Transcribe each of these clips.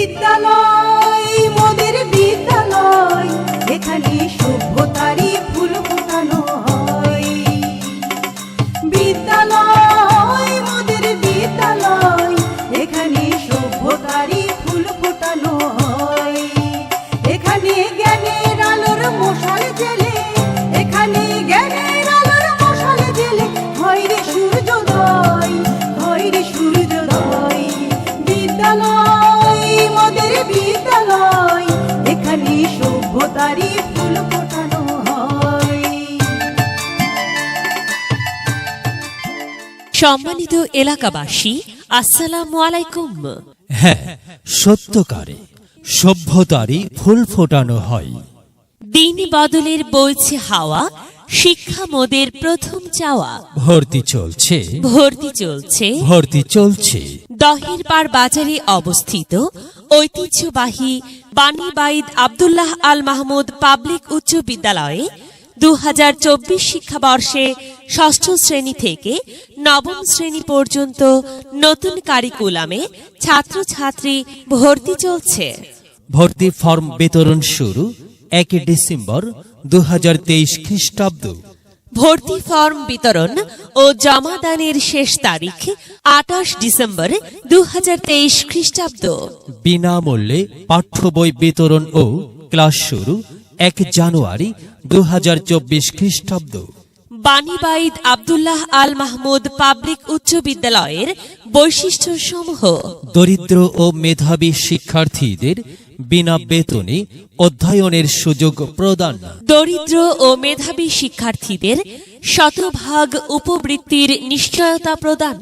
বিদ্যালয় মোদের বিদ্যালয়, এখানে সভ্যতারই ফুল ফোটানো হয়। বিদ্যালয় মোদের বিদ্যালয়, এখানে সভ্যতারই ফুল ফোটানো হয়। এখানে জ্ঞানের আলোর মশাল জেলে, এখানে জ্ঞানের আলোর মশাল জেলে হয় রে সূর্যোদয়, হয় রে সূর্যোদয়। বিদ্যালয় মোদের বিদ্যালয়, এখানে সভ্যতারই ফুল ফোটানো হয়। সম্মানিত এলাকাবাসী, আসসালামু আলাইকুম। হ্যাঁ, সত্যকারে সভ্যতারই ফুল ফোটানো হয়। দিন বদলের বইছে হাওয়া, শিক্ষা মোদের প্রথম চাওয়া। ভর্তি চলছে, ভর্তি চলছে ভর্তি চলছে। দহের পাড় বাজারে অবস্থিত ঐতিহ্যবাহী বাণীবাঈদ আব্দুল্লাহ আল মাহমুদ পাবলিক উচ্চ বিদ্যালয়ে 2024 শিক্ষাবর্ষে ষষ্ঠ শ্রেণী থেকে নবম শ্রেণী পর্যন্ত নতুন কারিকুলামে ছাত্রছাত্রী ভর্তি চলছে। ভর্তি ফর্ম বিতরণ শুরু 1 ডিসেম্বর 2023 খ্রিস্টাব্দ। ভর্তি ফর্ম বিতরণ ও জমাদানের শেষ তারিখ 28 ডিসেম্বর 2023 খ্রিস্টাব্দ। বিনামূল্যে পাঠ্য বই বিতরণ ও ক্লাস শুরু 1 জানুয়ারি 2024 খ্রিস্টাব্দ। বাণীবাঈদ আব্দুল্লাহ আল মাহমুদ পাবলিক উচ্চ বিদ্যালয়ের বৈশিষ্ট্য সমূহ: দরিদ্র ও মেধাবী শিক্ষার্থীদের বিনা বেতনে অধ্যয়নের সুযোগ প্রদান। দরিদ্র ও মেধাবী শিক্ষার্থীদের শতভাগ উপবৃত্তির নিশ্চয়তা প্রদান।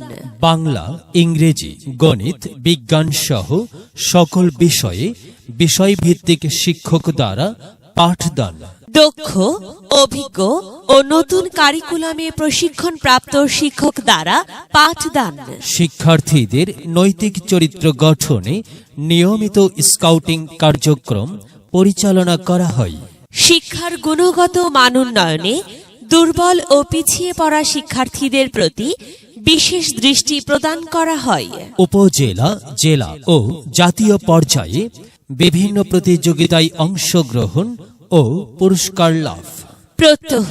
বাংলা, ইংরেজি, গণিত, বিজ্ঞান সহ সকল বিষয়ে বিষয়ভিত্তিক শিক্ষক দ্বারা পাঠদান। দক্ষ, অভিজ্ঞ ও নতুন কারিকুলামে প্রশিক্ষণপ্রাপ্ত শিক্ষক দ্বারা পাঠদান। শিক্ষার্থীদের নৈতিক চরিত্র গঠনে নিয়মিত স্কাউটিং কার্যক্রম পরিচালনা করা হয়। শিক্ষার গুণগত মান উন্নয়নে দুর্বল ও পিছিয়ে পড়া শিক্ষার্থীদের প্রতি বিশেষ দৃষ্টি প্রদান করা হয়। উপজেলা, জেলা ও জাতীয় পর্যায়ে বিভিন্ন প্রতিযোগিতায় অংশগ্রহণ ও পুরস্কার লাভ। প্রত্যহ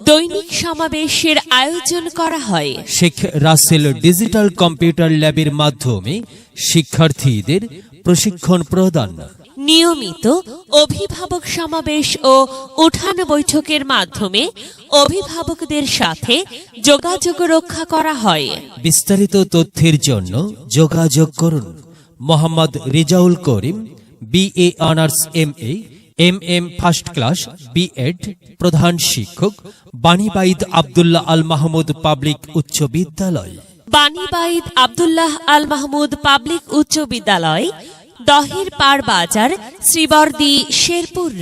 দৈনিক সমাবেশের আয়োজন করা হয়। শেখ রাসেল ডিজিটাল কম্পিউটার ল্যাবের মাধ্যমে শিক্ষার্থীদের প্রশিক্ষণ প্রদান। নিয়মিত অভিভাবক সমাবেশ ও উঠান বৈঠকের মাধ্যমে অভিভাবকদের সাথে যোগাযোগ রক্ষা করা হয়। বিস্তারিত তথ্যের জন্য যোগাযোগ করুন মোহাম্মদ রিজাউল করিম, BA honours MA, MM first class, B.Ed, প্রধান শিক্ষক, বাণীবাঈদ আব্দুল্লাহ আল মাহমুদ পাবলিক উচ্চ বিদ্যালয়। বাণীবাঈদ আব্দুল্লাহ আল মাহমুদ পাবলিক উচ্চ বিদ্যালয়, দহের পাড় বাজার, শ্রীবর্দী, শেরপুর।